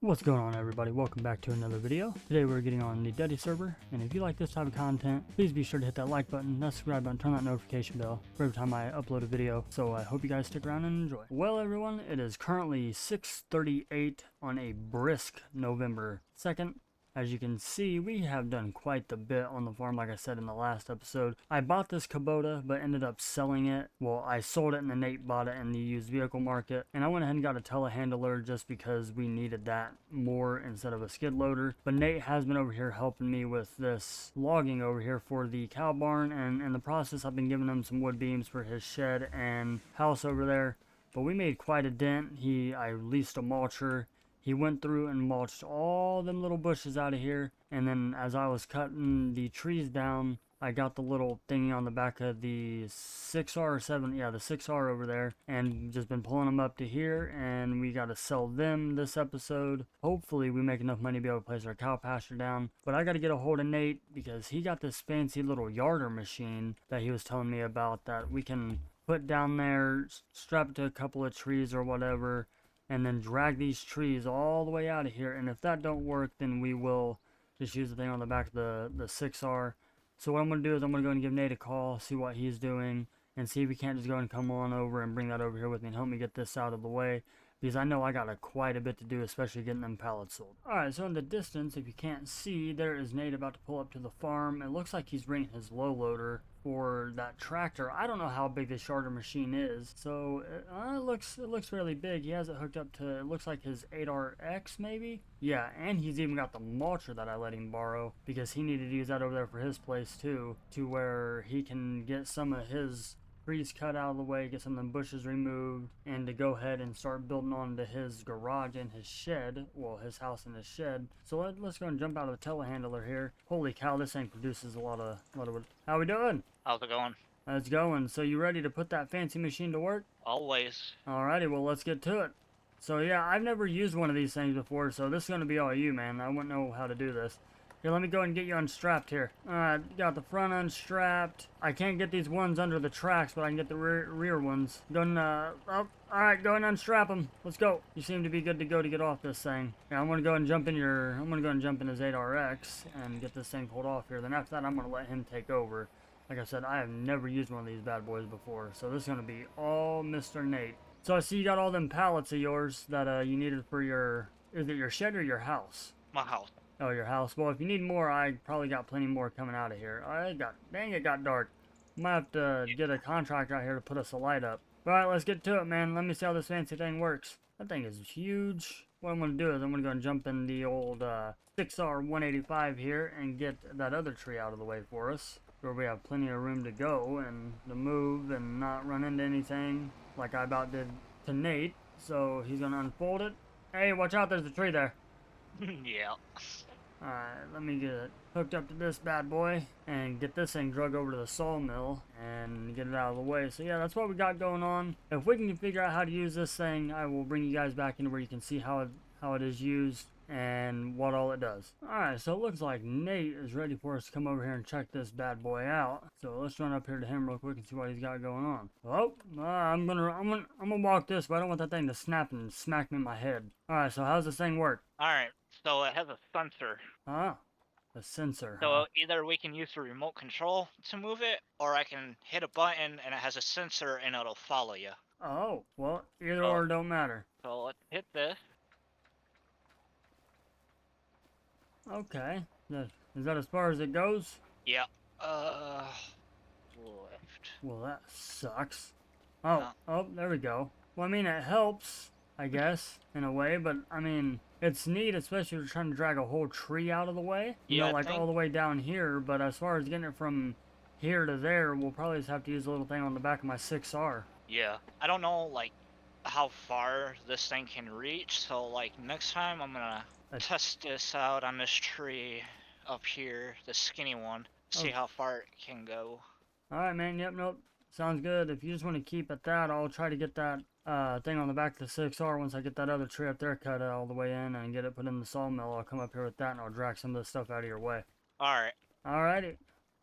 What's going on, everybody? Welcome back to another video. Today we're getting on the Duddy server, and if you like this type of content, please be sure to hit that like button, that subscribe button, turn that notification bell for every time I upload a video. So I hope you guys stick around and enjoy. Well, everyone, it is currently 6:38 on a brisk November 2nd. As you can see, we have done quite the bit on the farm, like I said in the last episode. I bought this Kubota, but ended up selling it. Well, I sold it and then Nate bought it in the used vehicle market. And I went ahead and got a telehandler just because we needed that more instead of a skid loader. But Nate has been over here helping me with this logging over here for the cow barn. And in the process, I've been giving him some wood beams for his shed and house over there. But we made quite a dent. I leased a mulcher. He went through and mulched all them little bushes out of here. And then as I was cutting the trees down, I got the little thingy on the back of the 6R or 7, yeah, the 6R over there. And just been pulling them up to here. And we got to sell them this episode. Hopefully we make enough money to be able to place our cow pasture down. But I got to get a hold of Nate because he got this fancy little yarder machine that he was telling me about that we can put down there, strap it to a couple of trees or whatever, and then drag these trees all the way out of here. And if that don't work, then we will just use the thing on the back of the 6R. So what I'm going to do is I'm going to go and give Nate a call, see what he's doing, and see if he can't just go and come on over and bring that over here with me and help me get this out of the way. Because I know I got quite a bit to do, especially getting them pallets sold. Alright, so in the distance, if you can't see, there is Nate about to pull up to the farm. It looks like he's bringing his low loader for that tractor. I don't know how big this yarder machine is, so it looks really big. He has it hooked up to, it looks like his 8RX maybe? Yeah, and he's even got the mulcher that I let him borrow because he needed to use that over there for his place too, to where he can get some of his trees cut out of the way, get some of them bushes removed, and to go ahead and start building onto his garage and his shed, well, his house and his shed. So let's go and jump out of the telehandler here. Holy cow, this thing produces a lot of wood. How we doing? How's it going? It's going. So you ready to put that fancy machine to work? Always. Alrighty, well, let's get to it. So yeah, I've never used one of these things before, so this is going to be all you, man. I wouldn't know how to do this. Here, let me go and get you unstrapped here. Alright, got the front unstrapped. I can't get these ones under the tracks, but I can get the rear ones. Alright, go and unstrap them. Let's go. You seem to be good to go to get off this thing. Yeah, I'm gonna go and jump in his 8RX and get this thing pulled off here. Then after that, I'm gonna let him take over. Like I said, I have never used one of these bad boys before, so this is gonna be all Mr. Nate. So I see you got all them pallets of yours that you needed for is it your shed or your house? My house. Oh, your house. Well, if you need more, I probably got plenty more coming out of here. Dang, it got dark. Might have to get a contractor out here to put us a light up. Alright, let's get to it, man. Let me see how this fancy thing works. That thing is huge. What I'm going to do is I'm going to go and jump in the old 6R 185 here and get that other tree out of the way for us, where we have plenty of room to go and to move and not run into anything like I about did to Nate. So he's going to unfold it. Hey, watch out, there's a tree there. Yeah. Alright, let me get it hooked up to this bad boy and get this thing drug over to the sawmill and get it out of the way. So yeah, that's what we got going on. If we can figure out how to use this thing, I will bring you guys back into where you can see how it is used and what all it does. Alright, so it looks like Nate is ready for us to come over here and check this bad boy out. So let's run up here to him real quick and see what he's got going on. Oh, I'm gonna walk this, but I don't want that thing to snap and smack me in my head. Alright, so how's this thing work? Alright, so it has a sensor. Ah, a sensor. So either we can use the remote control to move it, or I can hit a button and it has a sensor and it'll follow you. Oh, well, either or don't matter. So let's hit this. Okay. Is that as far as it goes? Yeah. Lift. Well, that sucks. Oh, there we go. Well, I mean, it helps, I guess, in a way, but, I mean, it's neat, especially if you're trying to drag a whole tree out of the way. You know, like all the way down here, but as far as getting it from here to there, we'll probably just have to use a little thing on the back of my 6R. Yeah. I don't know, like, how far this thing can reach, so, like, next time I'm gonna test this out on this tree up here, the skinny one, see how far it can go. Alright, man. Yep, nope. Sounds good. If you just want to keep at that, I'll try to get that thing on the back of the 6R once I get that other tree up there cut all the way in and get it put in the sawmill. I'll come up here with that and I'll drag some of the stuff out of your way. Alright. Alrighty.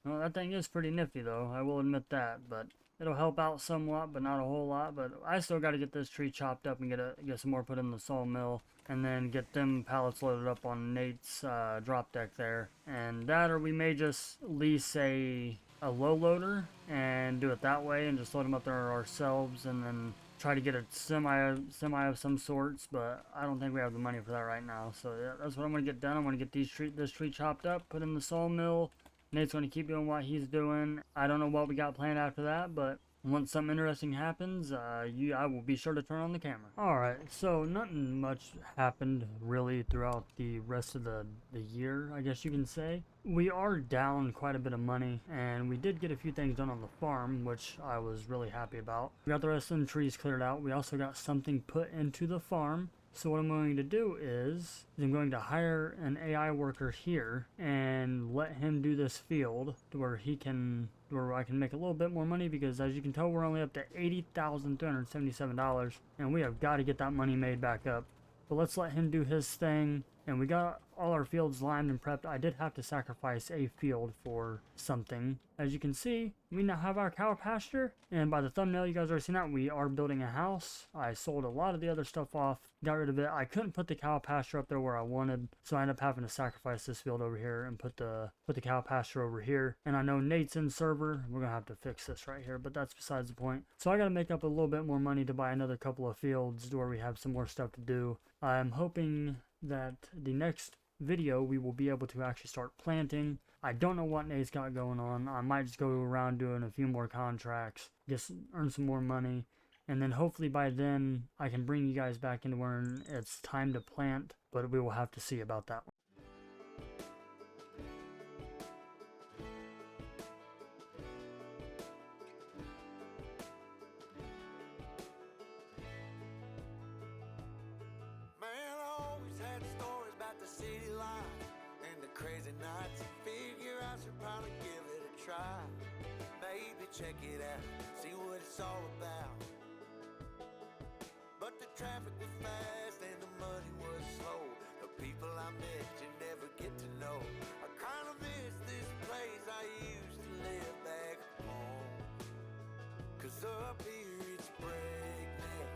Well, that thing is pretty nifty though, I will admit that, but It'll help out somewhat, but not a whole lot. But I still got to get this tree chopped up and get some more put in the sawmill, and then get them pallets loaded up on Nate's drop deck there. And that, or we may just lease a low loader and do it that way, and just load them up there ourselves, and then try to get a semi of some sorts. But I don't think we have the money for that right now. So yeah, that's what I'm gonna get done. I'm gonna get this tree chopped up, put in the sawmill. Nate's going to keep doing what he's doing. I don't know what we got planned after that, but once something interesting happens, I will be sure to turn on the camera. Alright, so nothing much happened really throughout the rest of the year, I guess you can say. We are down quite a bit of money, and we did get a few things done on the farm, which I was really happy about. We got the rest of the trees cleared out. We also got something put into the farm. So what I'm going to do is I'm going to hire an AI worker here and let him do this field to where I can make a little bit more money, because as you can tell, we're only up to $80,377, and we have got to get that money made back up. But let's let him do his thing. And we got all our fields limed and prepped. I did have to sacrifice a field for something. As you can see, we now have our cow pasture. And by the thumbnail, you guys already seen that. We are building a house. I sold a lot of the other stuff off, got rid of it. I couldn't put the cow pasture up there where I wanted, so I ended up having to sacrifice this field over here and put the cow pasture over here. And I know Nate's in server. We're gonna have to fix this right here, but that's besides the point. So I gotta make up a little bit more money to buy another couple of fields to where we have some more stuff to do. I'm hoping that the next video we will be able to actually start planting. I don't know what Nate's got going on. I might just go around doing a few more contracts, just earn some more money, and then hopefully by then I can bring you guys back into where it's time to plant, but we will have to see about that one. City life and the crazy nights. Figure I should probably give it a try. Maybe check it out, see what it's all about. But the traffic was fast and the money was slow. The people I met you never get to know. I kinda miss this place I used to live back home. 'Cause up here it's breakneck,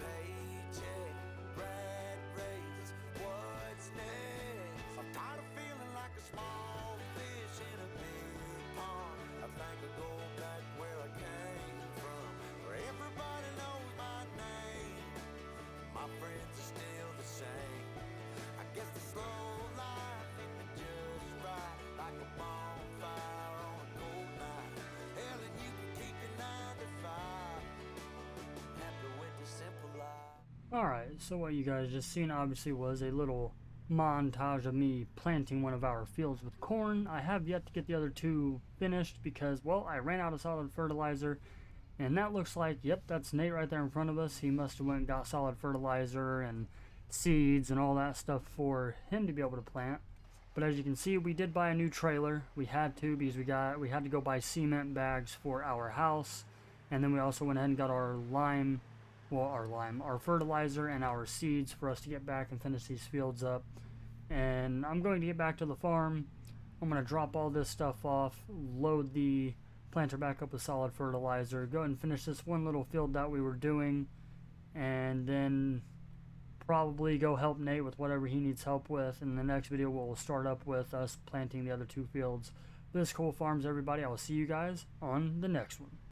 paycheck, rat race. What's next? I'm tired of feeling like a small fish in a big pond. I think I'll go back where I came from, where everybody knows my name. My friends are still the same. I guess the slow life hit me just right, like a bonfire on a cold night. Hell, and you can keep your 9 to 5. Happy with the simple life. Alright, so what you guys just seen obviously was a little montage of me planting one of our fields with corn. I have yet to get the other two finished because, well, I ran out of solid fertilizer, and that looks like, yep, that's Nate right there in front of us. He must have went and got solid fertilizer and seeds and all that stuff for him to be able to plant. But as you can see, we did buy a new trailer. We had to, because we had to go buy cement bags for our house, and then we also went ahead and got our fertilizer and our seeds for us to get back and finish these fields up. And I'm going to get back to the farm. I'm going to drop all this stuff off, load the planter back up with solid fertilizer, go ahead and finish this one little field that we were doing, and then probably go help Nate with whatever he needs help with. In the next video we'll start up with us planting the other two fields. This Cool Farms, everybody. I will see you guys on the next one.